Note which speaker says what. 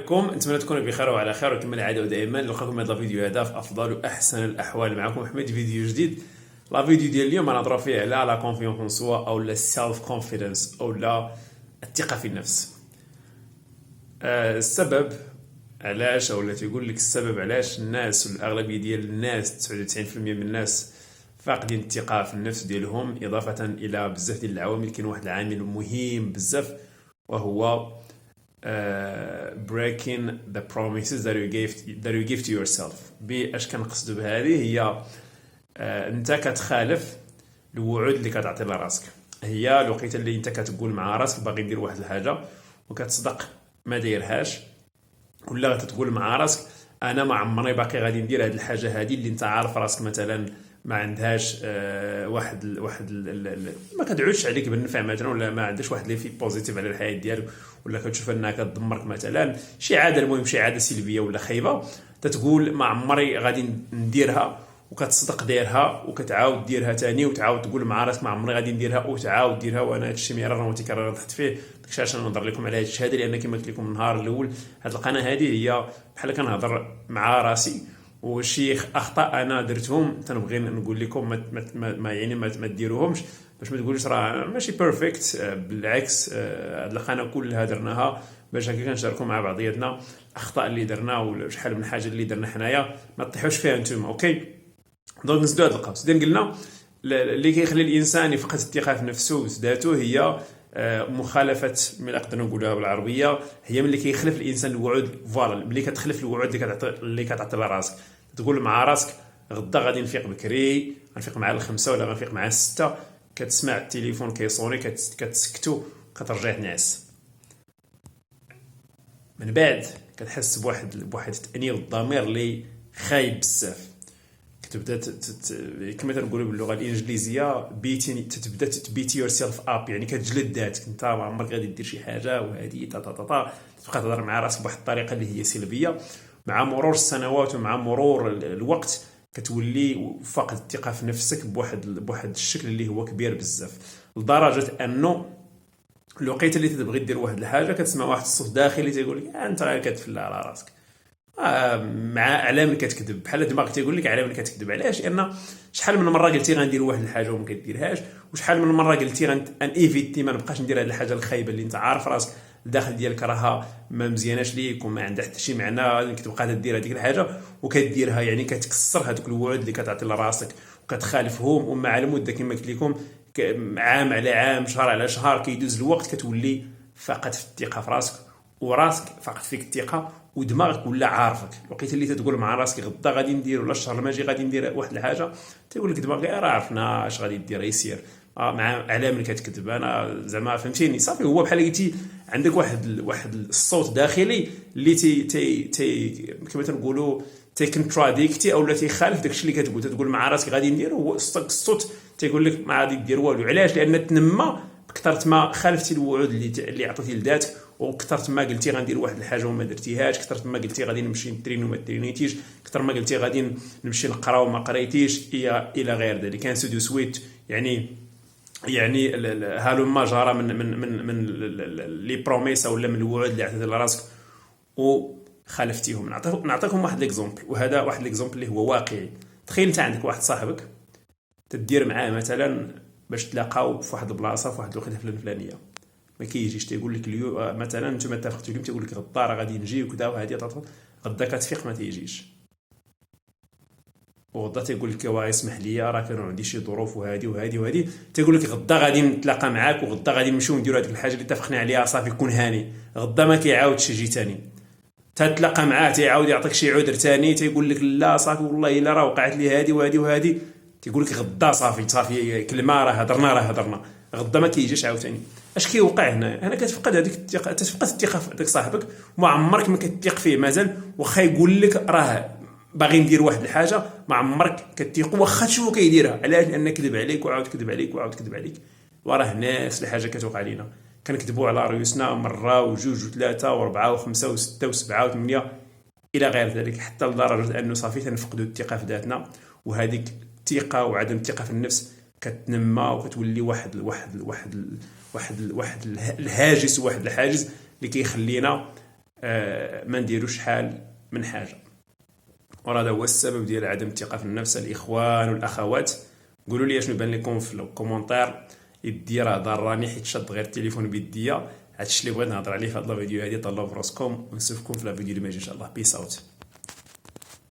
Speaker 1: بكم، نتمنى تكونوا بخير وعلى خير، وكما العاده ودائما نلقاكم هذا الفيديو هذا في افضل واحسن الاحوال. معكم احمد فيديو جديد. لا فيديو ديال اليوم غنهضروا فيه على لا كونفيونس ان سوا او لا سيلف كونفيدنس او لا الثقه في النفس. السبب علاش، او لا تيقول لك السبب علاش الناس والاغلبيه ديال الناس 99% من الناس فاقدين الثقه في النفس ديالهم، اضافه الى بزاف ديال العوامل. كاين واحد العامل مهم بزاف وهو breaking the promises that you give to yourself. باش كنقصدوا بهذه هي انت كتخالف الوعود اللي كتعطي لراسك. هي الوقيته اللي انت كتقول مع راسك باغي ندير واحد الحاجه وكتصدق ما دايرهاش، ولا غتقول مع راسك انا ما عمري باقي غادي ندير هذه الحاجه هذه اللي انت عارف راسك مثلا ما عندهاش ما كتعودش عليك بالنفع مثلا، ولا ما عندهاش واحد لي في بوزيتيف على الحياه ديالك، ولا كتشوف انها كتدمرك مثلا شي عاده، المهم شي عاده سلبيه ولا خايبه، تتقول ما عمري غادي نديرها وكتصدق ديرها وكتعاود ديرها ثاني وتعاود تقول مع راسك ما عمري غادي نديرها وتعاود ديرها. وانا هادشي مرارا وتكرارا تحت فيه، داكشي علاش نهضر لكم على هادشي هذا، لان كما قلت لكم النهار الاول هاد القناه هذه هي بحال كنهضر مع راسي، وشي اخطاء انا درتهم تنبغي نقول لكم ما ديروهمش، باش ما تقولوش راه ماشي بيرفكت. بالعكس هاد القناه كلها درناها باش هكا كنشاركوا مع بعضياتنا الاخطاء اللي درنا وشحال من حاجه اللي درنا حنايا ما تطيحوش فيها نتوما. اوكي، دونك نزيدو هاد القوس. اذا قلنا اللي كيخلي الانسان يفقد الثقه في نفسه وذاته هي مخالفه، ملي نقدر نقولها بالعربيه، هي ملي كيخلف الانسان الوعود. فوالا، ملي كتخلف الوعود اللي كتعطي لراسك، تقول مع راسك غدا غادي نفيق بكري، غنفيق مع 5 ولا غنفيق مع 6، كتسمع التليفون كيصوني كتسكتو كترجع تنعس. من بعد كتحس بواحد التأنيب الضمير اللي خايب بزاف، كتبدا كما تنقولوا باللغه الانجليزيه تبدا تبيتي يور سيلف اب، يعني كتجلد ذاتك. انت ما عمرك غادي دير شي حاجه وهذه تبقى تهضر مع راسك بواحد الطريقه اللي هي سلبيه. مع مرور السنوات ومع مرور الوقت كتولي فاقد الثقه في نفسك بواحد الشكل اللي هو كبير بزاف، لدرجه انه الوقيته اللي تبغي دير واحد الحاجه كتسمع واحد الصوت داخلي تيقول لك انت غير كتفلى على راسك. مع على من كتكذب، بحال دماغك تيقول لك على من كتكذب. علاش؟ لان شحال من مره قلتي غندير واحد الحاجه وما كديرهاش، وشحال من مره قلتي ان ايفيتي ما نبقاش ندير هذه الحاجه الخايبه اللي انت عارف راسك الداخل ديالك راها ما مزياناش ليك وما عندها حتى شي معنى انك تبقى تدير هذيك الحاجه وكديرها. يعني كتكسر هذوك الوعود اللي كتعطي لراسك وكتخالفهم، ومع المده كما قلت لكم عام على عام، شهر على شهر، كيدوز الوقت كتولي فاقد في الثقه في راسك، وراسك فاقد فيك الثقه، ودماغك ولا عارفك. الوقيته اللي تتقول مع راسك غدا غادي ندير ولا الشهر الماجي غادي ندير واحد الحاجه، تيقول لك دماغك راه عرفنا اش غادي دير يسير. مع علامه كتكذب انا زعما فهمتيني. صافي، هو بحال قلتي عندك واحد الصوت داخلي اللي تي كما تنقولوا كونتراديكتي او لا تيخالف داكشي اللي تقول مع راسك غادي ندير، هو الصوت تيقول لك ما غادي دير والو. علاش؟ لان تنمى كثرت ما خالفتي الوعود اللي عطيتي لذاتك، وكثرت ما قلتي غندير واحد الحاجه وما درتيهاش، كثرت ما قلتي غادي نمشي نترين وما ترينيتيش، كثر ما قلتي غادي نمشي نقرا وما قريتيش، الى غير ذلك. كان سودو سويت يعني هالو ما جرى من لي بروميس ولا من الوعود اللي عطيتي لراسك وخالفتيهم. نعطيكم واحد ليكزومبل، وهذا واحد ليكزومبل اللي هو واقعي. تخيل انت عندك واحد صاحبك تدير معاه مثلا باش تلاقاو في واحد البلاصه في واحد الوقيته الفلانيه، ما كيجيش، تيقول لك اليوم مثلا نتوما اتفقتوا اليوم، تيقول لك غدا راه غادي نجي وكذا وهذه غدا كتفيق ما تيجيش، وغدا تيقول لك واه اسمح لي راه كانوا عندي شي ظروف وهذه تيقول لك غدا غادي نتلاقى معاك وغدا غادي نمشيو نديروا هذيك الحاجه اللي اتفقنا عليها، صافي كون هاني. غدا ما كيعاودش يجي ثاني، تتلاقى معاه تيعاود يعطيك شي عذر ثاني، تيقول لك لا صافي والله الا راه وقعت لي هذه وهذه تيقول لك غدا صافي كلمه راه هضرنا غدا ما كيجيش عاوتاني. اش كيوقع هنا كتفقد هذيك الثقه، تفقد الثقه في داك صاحبك، وما عمرك ما كتثق فيه مازال، واخا يقول لك راه باغي ندير واحد الحاجه ما عمرك كتثق، واخا تشوفو كيديرها. علاش؟ لان كذب عليك وعاود كذب عليك وراه نفس الحاجه كتوقع علينا. كنكذبوا على رؤوسنا مره وجوج وثلاثه واربعه وخمسه وسته وسبعه وثمانيه الى غير ذلك، حتى لدرجه انه صافي تنفقدوا الثقه في ذاتنا، وهذيك الثقه وعدم الثقه في النفس كتنمى وكتولي واحد الهاجس وواحد الحاجز اللي كيخلينا ما نديروش شحال من حاجه. وهذا هو السبب ديال عدم الثقه في النفس. الاخوان والاخوات قولوا لي شنو بان لكم في الكومونتير. يدي راه ضراني حيت شاد غير التليفون بيديا. هادشي اللي بغيت نهضر عليه في هاد الفيديو هادي. طلعوا براسكم ونشوفكم في الفيديو اللي جاي ان شاء الله. بيس اوت.